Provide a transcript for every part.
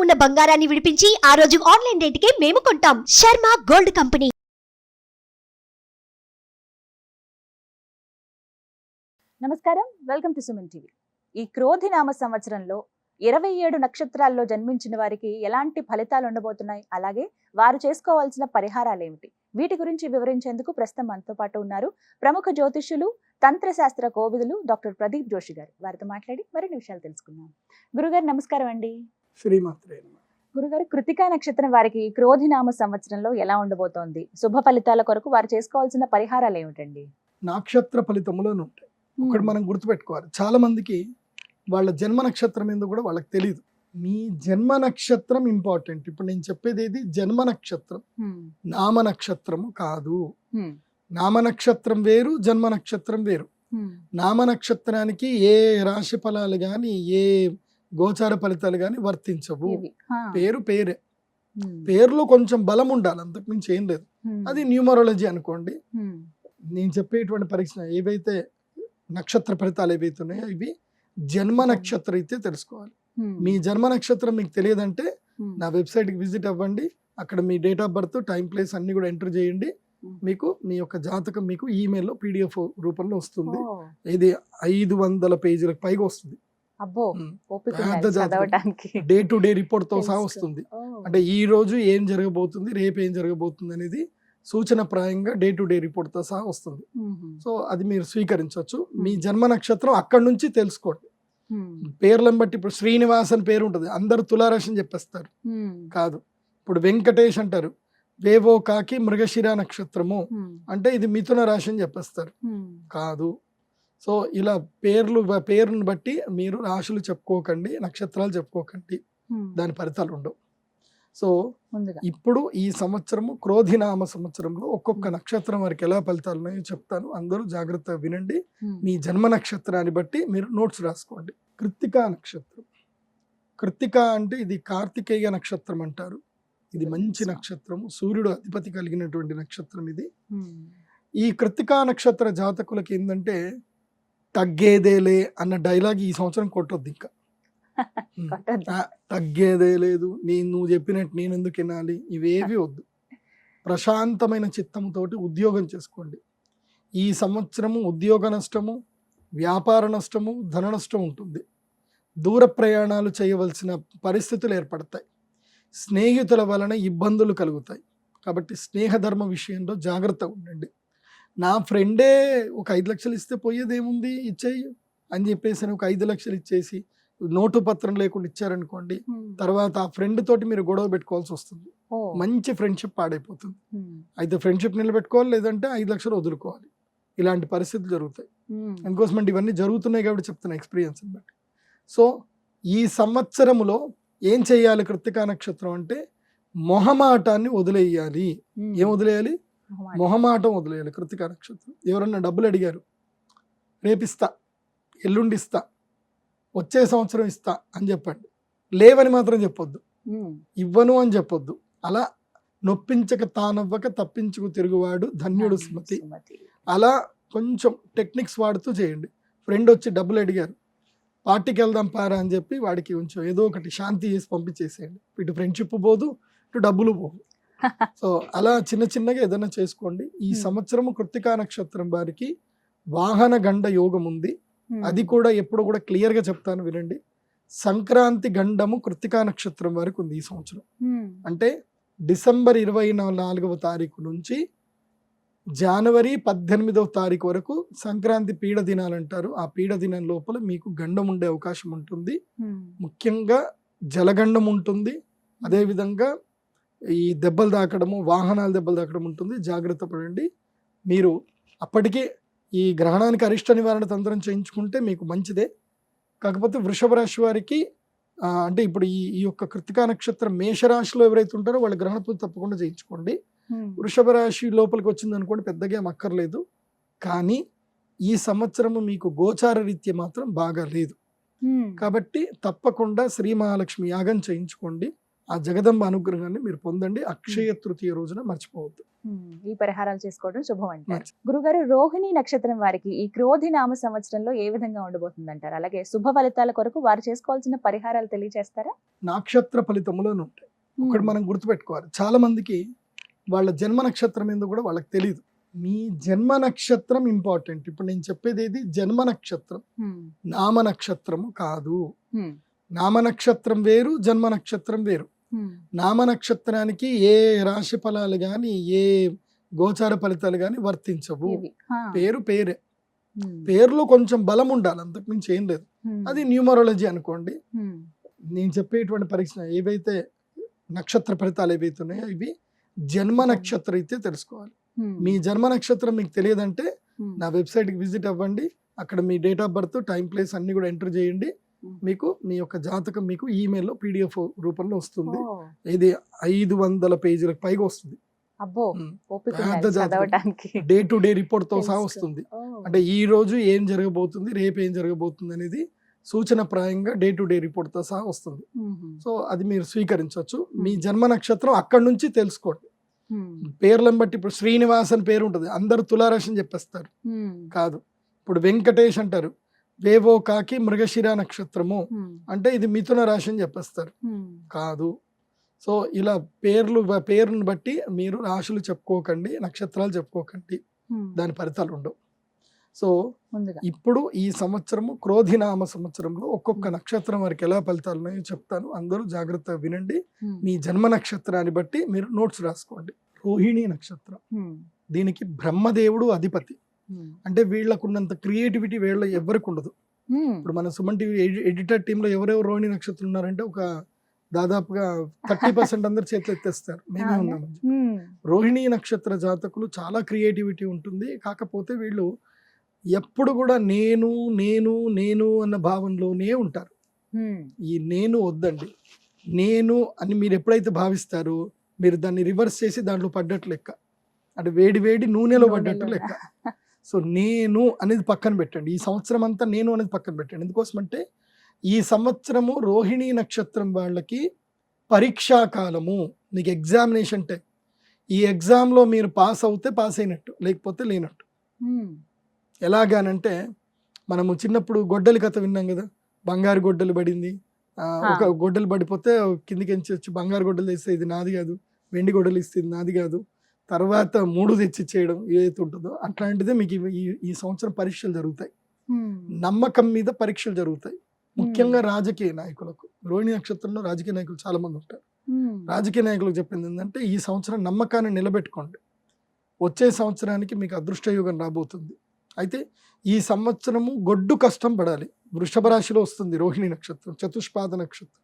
ఉన్న బంగారాన్ని విడిపించి ఆ రోజు ఆన్లైన్ రేటుకే మేము కొంటాం. Sharma gold company. నమస్కారం, వెల్కమ్ టు సుమన్ టీవీ. ఈ క్రోధి నామ సంవత్సరంలో 27 నక్షత్రాల్లో జన్మించిన వారికి ఎలాంటి ఫలితాలు ఉండబోతున్నాయి, అలాగే వారు చేసుకోవాల్సిన పరిహారాలు ఏమిటి, వీటి గురించి వివరించేందుకు ప్రస్తుతం మనతో పాటు ఉన్నారు ప్రముఖ జ్యోతిష్యులు, తంత్రశాస్త్ర కోవిదులు డాక్టర్ ప్రదీప్ జోషి గారు. వారితో మాట్లాడి మరిన్ని విషయాలు తెలుసుకుందాం. గురుగారు నమస్కారం అండి. శ్రీమాత్రే. గురుగారు, కృతికా నక్షత్రం వారికి క్రోధి నామ సంవత్సరంలో ఎలా ఉండబోతోంది, శుభ ఫలితాల కొరకు వారు చేసుకోవాల్సిన పరిహారాలు ఏమిటండి? నక్షత్ర ఫలితములను ఉంటాయి. ఒకటి మనం గుర్తుపెట్టుకోవాలి, చాలా మందికి వాళ్ళ జన్మ నక్షత్రం ఏందో కూడా వాళ్ళకి తెలియదు. మీ జన్మ నక్షత్రం ఇంపార్టెంట్. ఇప్పుడు నేను చెప్పేది ఏది, జన్మ నక్షత్రం, నామ నక్షత్రము కాదు. నామ నక్షత్రం వేరు, జన్మ నక్షత్రం వేరు. నామ నక్షత్రానికి ఏ రాశి ఫలాలు గాని, ఏ గోచార ఫలితాలు గాని వర్తించవు. పేరు పేరే, పేరులో కొంచెం బలం ఉండాలి, అంతకు మించి ఏం లేదు. అది న్యూమరాలజీ అనుకోండి. నేను చెప్పేటువంటి పరీక్ష ఏవైతే నక్షత్ర ఫలితాలు ఏవైతే ఉన్నాయో ఇవి జన్మ నక్షత్రం అయితే తెలుసుకోవాలి. మీ జన్మ నక్షత్రం మీకు తెలియదంటే నా వెబ్సైట్కి విజిట్ అవ్వండి. అక్కడ మీ date of birth, time, place అన్ని కూడా ఎంటర్ చేయండి. మీకు మీ యొక్క జాతకం మీకు ఈమెయిల్లో PDF రూపంలో వస్తుంది. ఇది 500 పేజీలకు పైగా వస్తుంది. డే టు డే రిపోర్ట్ తో సహా వస్తుంది. అంటే ఈ రోజు ఏం జరగబోతుంది, రేపు ఏం జరగబోతుంది అనేది సూచన ప్రాయంగా డే టు డే రిపోర్ట్ తో సహా వస్తుంది. సో అది మీరు స్వీకరించవచ్చు. మీ జన్మ నక్షత్రం అక్కడి నుంచి తెలుసుకోండి. పేర్లను బట్టి ఇప్పుడు శ్రీనివాస్ అని పేరు ఉంటుంది, అందరు తులారాశి అని చెప్పేస్తారు. కాదు. ఇప్పుడు వెంకటేష్ అంటారు, వేవో కాకి మృగశిర నక్షత్రము అంటే ఇది మిథున రాశి అని చెప్పేస్తారు. కాదు. సో ఇలా పేరును బట్టి మీరు రాశులు చెప్పుకోకండి, నక్షత్రాలు చెప్పుకోకండి, దాని ఫలితాలు ఉండవు. సో ఇప్పుడు ఈ సంవత్సరము క్రోధినామ సంవత్సరంలో ఒక్కొక్క నక్షత్రం వారికి ఎలా ఫలితాలు ఉన్నాయో చెప్తాను. అందరూ జాగ్రత్తగా వినండి. మీ జన్మ నక్షత్రాన్ని బట్టి మీరు నోట్స్ రాసుకోండి. కృత్తికా నక్షత్రం. కృత్తిక అంటే ఇది కార్తికేయ నక్షత్రం అంటారు. ఇది మంచి నక్షత్రము, సూర్యుడు అధిపతి కలిగినటువంటి నక్షత్రం ఇది. ఈ కృత్తికా నక్షత్ర జాతకులకి ఏంటంటే తగ్గేదేలే అన్న డైలాగ్ ఈ సంవత్సరం కొట్టొద్దు. ఇంకా తగ్గేదే లేదు, నువ్వు చెప్పినట్టు నేను ఎందుకు వినాలి, ఇవేవి వద్దు. ప్రశాంతమైన చిత్తంతోటి ఉద్యోగం చేసుకోండి. ఈ సంవత్సరము ఉద్యోగ నష్టము, వ్యాపార నష్టము, ధన నష్టం ఉంటుంది. దూర ప్రయాణాలు చేయవలసిన పరిస్థితులు ఏర్పడతాయి. స్నేహితుల వలన ఇబ్బందులు కలుగుతాయి. కాబట్టి స్నేహధర్మ విషయంలో జాగ్రత్తగా ఉండండి. నా ఫ్రెండే ఒక 5 లక్షలు ఇస్తే పోయేదేముంది, ఇచ్చేయి అని చెప్పేసి ఒక 5 లక్షలు ఇచ్చేసి నోటు పత్రం లేకుండా ఇచ్చారనుకోండి, తర్వాత ఆ ఫ్రెండ్ తోటి మీరు గొడవ పెట్టుకోవాల్సి వస్తుంది. మంచి ఫ్రెండ్షిప్ పాడైపోతుంది. అయితే ఫ్రెండ్షిప్ నిలబెట్టుకోవాలి, లేదంటే 5 లక్షలు వదులుకోవాలి. ఇలాంటి పరిస్థితులు జరుగుతాయి. అందుకోసం ఇవన్నీ జరుగుతున్నాయి కాబట్టి చెప్తున్నా ఎక్స్పీరియన్స్ బట్టి. సో ఈ సంవత్సరములో ఏం చేయాలి కృత్తికా నక్షత్రం అంటే మొహమాటాన్ని వదిలేయాలి. ఏం వదిలేయాలి? మొహమాటం వదిలేయాలి. కృత్తికా నక్షత్రం. ఎవరన్నా డబ్బులు అడిగారు, రేపిస్తా, ఎల్లుండి ఇస్తా, వచ్చే సంవత్సరం ఇస్తా అని చెప్పండి. లేవని మాత్రం చెప్పొద్దు, ఇవ్వను అని చెప్పొద్దు. అలా నొప్పించక తానవ్వక తప్పించుకు తిరుగువాడు ధన్యుడు స్మృతి. అలా కొంచెం టెక్నిక్స్ వాడుతూ చేయండి. ఫ్రెండ్ వచ్చి డబ్బులు అడిగారు, పార్టీకి వెళ్దాం పారా అని చెప్పి వాడికి కొంచెం ఏదో ఒకటి శాంతి చేసి పంపించేసేయండి. ఇటు ఫ్రెండ్షిప్ పోదు, ఇటు డబ్బులు పోదు. సో అలా చిన్న చిన్నగా ఏదైనా చేసుకోండి. ఈ సంవత్సరము కృత్తికా నక్షత్రం వారికి వాహన గండ యోగం ఉంది. అది కూడా ఎప్పుడు కూడా క్లియర్ గా చెప్తాను, వినండి. సంక్రాంతి గండము కృత్తికా నక్షత్రం వరకు ఉంది ఈ సంవత్సరం. అంటే డిసెంబర్ 24వ తారీఖు నుంచి జనవరి 18వ తారీఖు వరకు సంక్రాంతి పీడ దినాలు అంటారు. ఆ పీడ దినం లోపల మీకు గండం ఉండే అవకాశం ఉంటుంది. ముఖ్యంగా జలగండం ఉంటుంది. అదేవిధంగా ఈ దెబ్బలు తాకడము, వాహనాల దెబ్బలు తాకడం ఉంటుంది. జాగ్రత్త పడండి. మీరు అప్పటికే ఈ గ్రహణానికి అరిష్ట నివారణ తంత్రం చేయించుకుంటే మీకు మంచిదే. కాకపోతే వృషభ రాశి వారికి అంటే ఇప్పుడు ఈ యొక్క కృత్తికా నక్షత్రం మేషరాశిలో ఎవరైతే ఉంటారో వాళ్ళ గ్రహణ పూజ తప్పకుండా చేయించుకోండి. వృషభ రాశి లోపలికి వచ్చింది అనుకోండి, పెద్దగా ఏం అక్కర్లేదు. కానీ ఈ సంవత్సరము మీకు గోచార రీత్య మాత్రం బాగా లేదు. కాబట్టి తప్పకుండా శ్రీ మహాలక్ష్మి యాగం చేయించుకోండి. ఆ జగదంబ అనుగ్రహాన్ని మీరు పొందండి. అక్షయ తృతీయ రోజున మర్చిపోవద్దు. ఈ పరిహారాలు చేసుకోవడం శుభం అంటారు. మంచి- గురుగారు, రోహిణి నక్షత్రం వారికి ఈ క్రోధి నామ సంవత్సరంలో ఏ విధంగా ఉండబోతుంది అంటారు? అలాగే శుభ ఫలితాల కొరకు వారు చేసుకోవాల్సిన పరిహారాలు తెలియజేస్తారా? నక్షత్ర ఫలితములను ఉంటాయి. ఒకటి మనం గుర్తుపెట్టుకోవాలి, చాలా మందికి వాళ్ళ జన్మ నక్షత్రం ఏందో కూడా వాళ్ళకి తెలియదు. మీ జన్మ నక్షత్రం ఇంపార్టెంట్. ఇప్పుడు నేను చెప్పేది ఏది జన్మ నక్షత్రం, నామ నక్షత్రము కాదు. నామ నక్షత్రం వేరు, జన్మ నక్షత్రం వేరు. నామ నక్షత్రానికి ఏ రాశి ఫలాలు గాని ఏ గోచార ఫలితాలు గాని వర్తించవు. పేరు పేరే, పేరులో కొంచెం బలం ఉండాలి, అంతకు మించి ఏం లేదు. అది న్యూమరాలజీ అనుకోండి. నేను చెప్పేటువంటి పరీక్ష ఏవైతే నక్షత్ర ఫలితాలు ఏవైతే ఉన్నాయో ఇవి జన్మ నక్షత్రం అయితే తెలుసుకోవాలి. మీ జన్మ నక్షత్రం మీకు తెలియదంటే నా వెబ్సైట్కి విజిట్ అవ్వండి. అక్కడ మీ date of birth, time, place అన్ని కూడా ఎంటర్ చేయండి. మీకు మీ యొక్క జాతకం మీకు ఈమెయిల్లో PDF రూపంలో వస్తుంది. ఇది 500 పేజీలకు పైగా వస్తుంది. డే టు డే రిపోర్ట్ తో సహా వస్తుంది. అంటే ఈ రోజు ఏం జరగబోతుంది, రేపు ఏం జరగబోతుంది అనేది సూచన ప్రాయంగా డే టు డే రిపోర్ట్ తో సహా వస్తుంది. సో అది మీరు స్వీకరించవచ్చు. మీ జన్మ నక్షత్రం అక్కడి నుంచి తెలుసుకోండి. పేర్లను బట్టి ఇప్పుడు శ్రీనివాస్ అని పేరు ఉంటుంది, అందరు తులారాశి అని చెప్పేస్తారు. కాదు. ఇప్పుడు వెంకటేష్ అంటారు, వేవో కాకి మృగశిర నక్షత్రము అంటే ఇది మిథున రాశి అని చెప్పేస్తారు. కాదు. సో ఇలా పేరును బట్టి మీరు రాశులు చెప్పుకోకండి, నక్షత్రాలు చెప్పుకోకండి, దాని ఫలితాలు ఉండవు. సో ఇప్పుడు ఈ సంవత్సరము క్రోధినామ సంవత్సరంలో ఒక్కొక్క నక్షత్రం వారికి ఎలా ఫలితాలు ఉన్నాయో చెప్తాను, అందరూ జాగ్రత్తగా వినండి. మీ జన్మ నక్షత్రాన్ని బట్టి మీరు నోట్స్ రాసుకోండి. రోహిణి నక్షత్రం, దీనికి బ్రహ్మదేవుడు అధిపతి. అంటే వీళ్ళకున్నంత క్రియేటివిటీ వీళ్ళ ఎవరికి ఉండదు. ఇప్పుడు మన సుమన్ టీవీ ఎడిటర్ టీంలో ఎవరెవరు రోహిణి నక్షత్రం ఉన్నారంటే ఒక దాదాపుగా 30% అందరు చేతులు ఎత్తేస్తారు, మేమే ఉన్నాము. రోహిణి నక్షత్ర జాతకులు చాలా క్రియేటివిటీ ఉంటుంది. కాకపోతే వీళ్ళు ఎప్పుడు కూడా నేను నేను నేను అన్న భావనలోనే ఉంటారు. ఈ నేను వద్దండి. నేను అని మీరు ఎప్పుడైతే భావిస్తారో మీరు దాన్ని రివర్స్ చేసి దాంట్లో పడ్డట్లు లెక్క, అంటే వేడి వేడి నూనెలో పడ్డట్టు లెక్క. సో నేను అనేది పక్కన పెట్టండి. ఈ సంవత్సరం అంతా నేను అనేది పక్కన పెట్టండి. ఎందుకోసం అంటే ఈ సంవత్సరము రోహిణి నక్షత్రం వాళ్ళకి పరీక్షా కాలము, మీకు ఎగ్జామినేషన్ టైం. ఈ ఎగ్జామ్లో మీరు పాస్ అవుతే పాస్ అయినట్టు, లేకపోతే లేనట్టు. ఎలాగానంటే మనము చిన్నప్పుడు గొడ్డలి కథ విన్నాం కదా, బంగారు గొడ్డలు పడింది, ఒక గొడ్డలు పడిపోతే కిందికి వచ్చి బంగారు గొడ్డలు తెస్తే ఇది నాది కాదు, వెండి గొడ్డలు ఇస్తే ఇది నాది కాదు, తర్వాత 3 తెచ్చి చేయడం ఏదైతే ఉంటుందో అట్లాంటిదే మీకు ఈ సంవత్సరం పరీక్షలు జరుగుతాయి. నమ్మకం మీద పరీక్షలు జరుగుతాయి. ముఖ్యంగా రాజకీయ నాయకులకు, రోహిణి నక్షత్రంలో రాజకీయ నాయకులు చాలా మంది ఉంటారు. రాజకీయ నాయకులకు చెప్పింది ఏంటంటే ఈ సంవత్సరం నమ్మకాన్ని నిలబెట్టుకోండి, వచ్చే సంవత్సరానికి మీకు అదృష్టయోగం రాబోతుంది. అయితే ఈ సంవత్సరము గొడ్డు కష్టం పడాలి. వృషభ రాశిలో వస్తుంది రోహిణి నక్షత్రం, చతుష్పాద నక్షత్రం.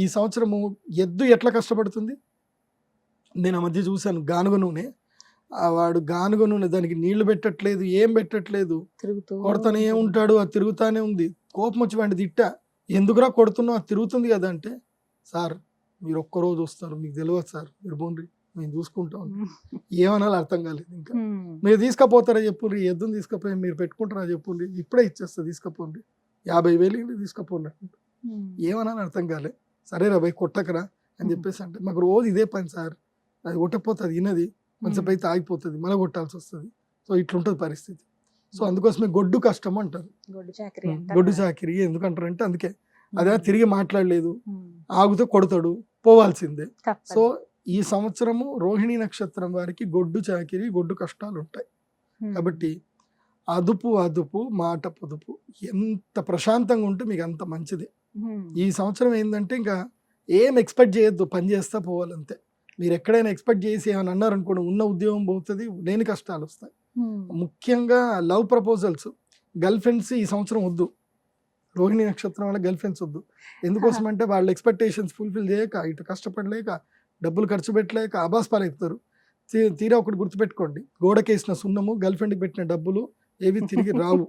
ఈ సంవత్సరము ఎద్దు ఎట్లా కష్టపడుతుంది, నేను ఆ మధ్య చూశాను. గానుగ నూనె, వాడు గానుగ నూనె దానికి నీళ్లు పెట్టట్లేదు, ఏం పెట్టట్లేదు, కొడతానే ఉంటాడు, అది తిరుగుతానే ఉంది. కోపం వచ్చి వాడిని తిట్టా, ఎందుకురా కొడుతున్నావు, అది తిరుగుతుంది కదా అంటే, సార్ మీరు ఒక్కరోజు వస్తారు, మీకు తెలియదు సార్, మీరు పోండి మేము చూసుకుంటాం. ఏమనాలో అర్థం కాలేదు. ఇంకా మీరు తీసుకపోతారా చెప్పుండ్రి, ఎద్దును తీసుకపోయి మీరు పెట్టుకుంటారా చెప్పుండ్రి, ఇప్పుడే ఇచ్చేస్తా తీసుకపోండి, 50,000 తీసుకపోండి. ఏమనాలో అర్థం కాలే. సరే రా భయ్ కొట్టకరా అని చెప్పేసి అంటే, మాకు రోజు ఇదే పని సార్, అది కొట్టకపోతుంది వినది, కొంచెంసేపు అయితే ఆగిపోతుంది, మళ్ళీ కొట్టాల్సి వస్తుంది. సో ఇట్లుంటుంది పరిస్థితి. సో అందుకోసమే గొడ్డు కష్టం అంటారు, గొడ్డు చాకిరి ఎందుకంటారు అంటే అందుకే. అదే తిరిగి మాట్లాడలేదు, ఆగితే కొడతాడు, పోవాల్సిందే. సో ఈ సంవత్సరము రోహిణి నక్షత్రం వారికి గొడ్డు చాకిరి, గొడ్డు కష్టాలు ఉంటాయి. కాబట్టి అదుపు మాట పొదుపు, ఎంత ప్రశాంతంగా ఉంటే మీకు అంత మంచిది. ఈ సంవత్సరం ఏంటంటే ఇంకా ఏం ఎక్స్పెక్ట్ చేయొద్దు, పని చేస్తా పోవాలంతే. మీరు ఎక్కడైనా ఎక్స్పెక్ట్ చేసి ఏమైనా అన్నారనుకోండి, ఉన్న ఉద్యోగం పోతుంది, లేని కష్టాలు వస్తాయి. ముఖ్యంగా లవ్ ప్రపోజల్స్, గర్ల్ ఫ్రెండ్స్ ఈ సంవత్సరం వద్దు. రోహిణి నక్షత్రం వల్ల గర్ల్ ఫ్రెండ్స్ వద్దు. ఎందుకోసం అంటే వాళ్ళ ఎక్స్పెక్టేషన్స్ ఫుల్ఫిల్ చేయక, ఇటు కష్టపడలేక, డబ్బులు ఖర్చు పెట్టలేక అబాస్పాలు ఎక్కుతారు. తీరా ఒకటి గుర్తుపెట్టుకోండి, గోడకేసిన సున్నము, గర్ల్ ఫ్రెండ్కి పెట్టిన డబ్బులు ఏవి తిరిగి రావు.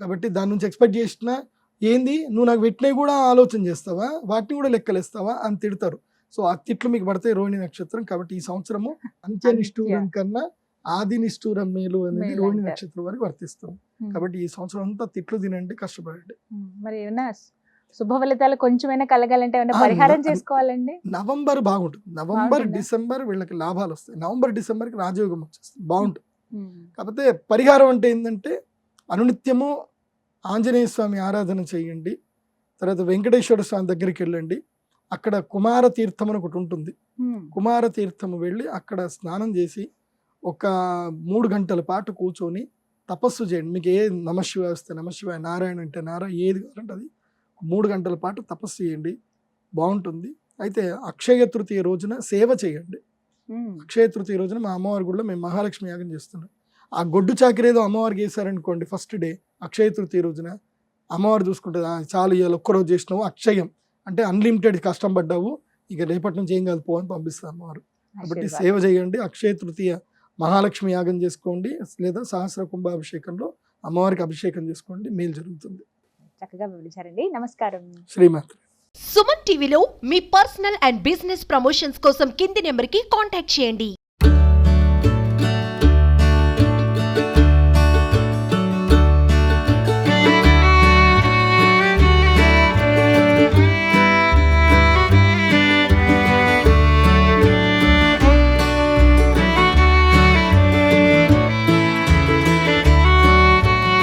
కాబట్టి దాని నుంచి ఎక్స్పెక్ట్ చేసినా ఏంది నువ్వు నాకు పెట్టినవి కూడా ఆలోచన చేస్తావా, వాటిని కూడా లెక్కలేస్తావా అని తిడతారు. సో ఆ తిట్లు మీకు పడతాయి రోహిణి నక్షత్రం. కాబట్టి ఈ సంవత్సరము అంత్య నిష్ఠూరం కన్నా ఆది నిష్ఠూరం మేలు అనేది రోహిణి నక్షత్రం వారికి వర్తిస్తుంది. కాబట్టి ఈ సంవత్సరం అంతా తిట్లు తినండి, కష్టపడండి. మరి ఏమన్నా శుభ ఫలితాలు కొంచెమైనా కలగాలంటే ఏమైనా ఆ, పరిహారం న- చేసుకోవాలండి? నవంబర్ బాగుంటుంది. నవంబర్ బాగుంటుందా? డిసెంబర్ వీళ్ళకి లాభాలు వస్తాయి. నవంబర్ డిసెంబర్కి రాజయోగం వచ్చేస్తుంది, బాగుంటుంది. ఉమ్. కాకపోతే పరిహారం అంటే ఏంటంటే అనునిత్యము ఆంజనేయ స్వామి ఆరాధన చేయండి. తర్వాత వెంకటేశ్వర స్వామి దగ్గరికి వెళ్ళండి. అక్కడ కుమార తీర్థం అని ఒకటి ఉంటుంది. ఉమ్. కుమార తీర్థము వెళ్ళి అక్కడ స్నానం చేసి ఒక 3 గంటల పాటు కూర్చొని తపస్సు చేయండి. మీకు ఏ నమశివాయ వస్తే నమశివాయ, నారాయణ అంటే నారాయణ, ఏది కావాలంటే అది 3 గంటల పాటు తపస్సు చేయండి, బాగుంటుంది. అయితే అక్షయ తృతీయ రోజున సేవ చేయండి. ఉమ్. అక్షయ తృతీయ రోజున మా అమ్మవారి గుడిలో మేము మహాలక్ష్మి యాగం చేస్తున్నాం. ఆ గొడ్డు చాకరీ ఏదో అమ్మవారికి వేసారనుకోండి, ఫస్ట్ డే అక్షయ తృతీయ రోజున అమ్మవారు చూసుకుంటుంది, "ఆ, చాలు ఇవాళ ఒక్కరోజు చేసినావు, అక్షయం అంటే అన్లిమిటెడ్ కష్టం పడ్డావు, ఇక రేపటి నుంచి ఏం కాదు పో" అని పంపిస్తుంది అమ్మవారు. కాబట్టి ఆశీర్వాదం. సేవ చేయండి. అక్షయ తృతీయ మహాలక్ష్మి యాగం చేసుకోండి, లేదా సహస్ర కుంభాభిషేకంలో అమ్మవారికి అభిషేకం చేసుకోండి, మేలు జరుగుతుంది. చక్కగా వివరించారండి. నమస్కారం. శ్రీమాత్రి. సుమన్ టీవీలో మీ పర్సనల్ అండ్ బిజినెస్ ప్రమోషన్స్ కోసం కింది నెంబర్కి కాంటాక్ట్ చేయండి.